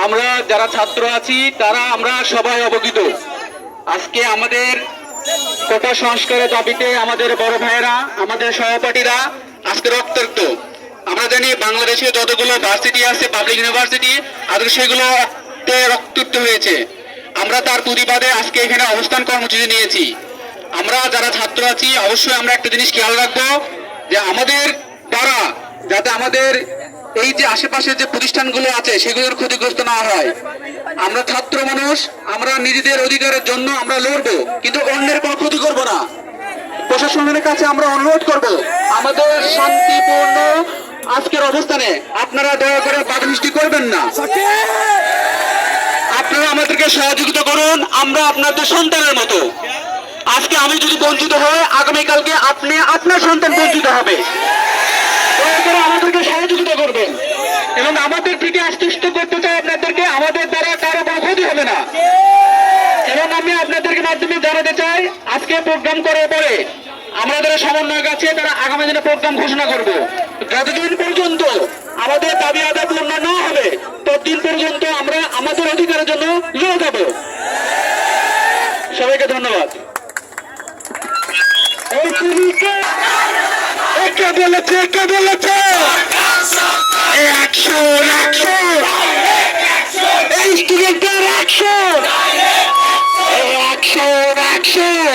আমরা যারা ছাত্র আছি তারা আমরা সবাই অবগত। আজকে আমাদের কোটা সংস্কারের দাবিতে আমাদের বড় ভাইয়েরা, আমাদের সহপাঠীরা আজকে রক্তাক্ত। আমরা জানি বাংলাদেশে যতগুলো ভার্সিটি আছে, পাবলিক ইউনিভার্সিটি, আর সেগুলো রক্তাক্ত হয়েছে। আমরা তার প্রতিবাদে আজকে এখানে অবস্থান কর্মসূচি নিয়েছি। আমরা যারা ছাত্র আছি অবশ্যই আমরা একটা জিনিস খেয়াল রাখবো, যে আমাদের দ্বারা যাতে আমাদের এই যে আশেপাশে যে প্রতিষ্ঠানগুলো আছে সেগুলোর ক্ষতিগ্রস্ত না হয়। আমরা ছাত্র মানুষ, আমরা নিজেদের অধিকারের জন্য আমরা লড়বো, কিন্তু অন্যের কোনো ক্ষতি করবো না। প্রশাসনের কাছে আমরা অনুরোধ করব, আমাদের শান্তিপূর্ণ আজকের অবস্থানে আপনারা দয়া করে বাধা সৃষ্টি করবেন না। আপনারা আমাদেরকে সহযোগিতা করুন, আমরা আপনাদের সন্তানের মতো। আজকে আমি যদি বঞ্চিত হই, আগামীকালকে আপনি আপনার সন্তান বঞ্চিত হবে। দয়া করে আমাদেরকে সহযোগিতা করবেন এবং আমাদের দিকে আশ্বস্ত করতে চাই আপনাদেরকে, আমাদের দ্বারা কারো কোনো ক্ষতি হবে না। এবং আমি আপনাদেরকে মাধ্যমে জানাতে চাই, আজকে প্রোগ্রাম করার পরে আমাদের সমন্বয়ক আছে, তারা আগামী দিনে প্রোগ্রাম ঘোষণা করবে। যতদিন পর্যন্ত আমাদের দাবি আদায় পূর্ণ না হবে ততদিন পর্যন্ত আমরা আমাদের অধিকারের জন্য লড়ে যাব। সবাইকে ধন্যবাদ। কে বলেছে অ্যাকশন, অ্যাকশন, এই স্টুডেন্টের অ্যাকশন, অ্যাকশন, অ্যাকশন,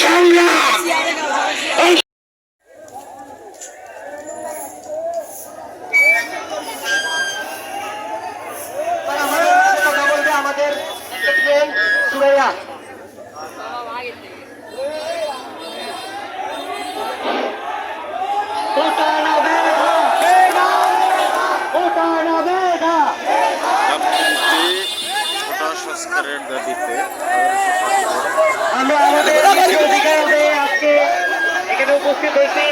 সংগ্রাম। কথা বলবে আমাদের সুরাইয়া। সংস্কারের দাবিতে আমরা আমাদের অধিকার আজকে এখানে উপস্থিত হয়েছি।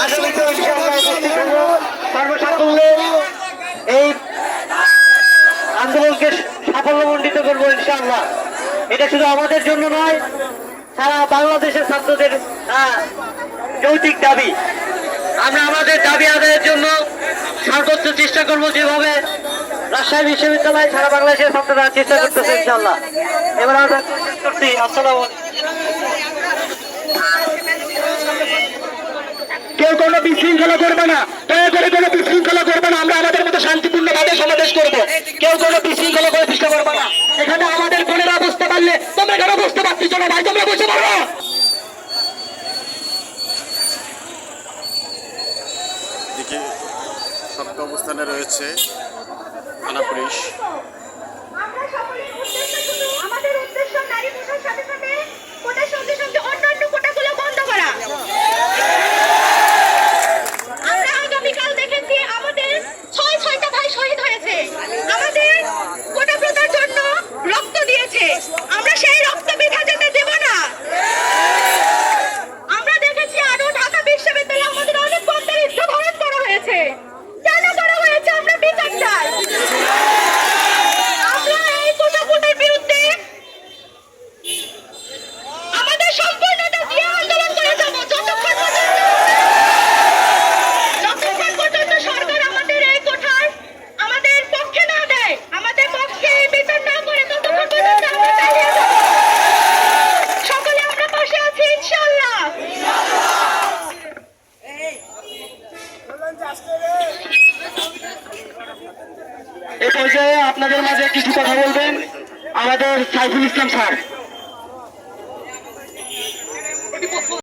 আগামীতে ইনশাআল্লাহ উপস্থিত হব সর্বসাকুল্যে এই আন্দোলনকে সাফল্যমণ্ডিত করবো ইনশাআল্লাহ। এটা শুধু আমাদের জন্য নয়, সারা বাংলাদেশের ছাত্রদের যৌক্তিক দাবি। আমরা আমাদের দাবি আদায়ের জন্য সর্বোচ্চ চেষ্টা করবো, যেভাবে রাজশাহী বিশ্ববিদ্যালয় সারা বাংলাদেশের ছাত্ররা চেষ্টা করতেছে ইনশাআল্লাহ। এবার আমরা করছি। আসসালামু আলাইকুম। কেউ কোনো বিশৃঙ্খলা করবে না, দয়া করে কোনো বিশৃঙ্খলা করবে না। আমরা আমাদের মতো শান্তিপূর্ণভাবে সমাবেশ করবো, কেউ কোনো বিশৃঙ্খলা করে চেষ্টা করবে না। এখানে আমাদের বোনেরা বসতে পারলে তোমরা কেন বসতে পারছিস না ভাই? তোমরা বসে পারো। দিকে শক্ত অবস্থানে রয়েছে থানা পুলিশ। আমাদের উদ্দেশ্য নারী কোটার সাথে সাথে কোটার সঙ্গে সঙ্গে অন্যান্য কোটাগুলো বন্ধ করা। আমরা আগামীকাল দেখেছি আমাদের ছয়টা ভাই শহীদ হয়েছে, আমাদের কোটা প্রথার জন্য রক্ত দিয়েছে। আমরা সেই রক্ত বৃথা যেতে দেব না। আমরা দেখেছি আরো ঢাকা বিশ্ববিদ্যালয়ে আমাদের অনেক বন্ধের ধরন করা হয়েছে। কেন করা হয়েছে? আমরা বিচার চাই। আমরা এই কোটার বিরুদ্ধে আমাদের সম্পূর্ণতা দিয়ে আন্দোলন করে যাব, যতক্ষণ পর্যন্ত সরকার আমাদের এই কোঠার আমাদের পক্ষে না দেয়, আমাদের পক্ষে বিচার না করে, ততক্ষণ পর্যন্ত আমরা চালিয়ে যাব। সকলে আমরা পাশে আছি ইনশাআল্লাহ। এই পর্যায়ে আপনাদের মাঝে কিছু কথা বলবেন আমাদের সাইফুল ইসলাম স্যার।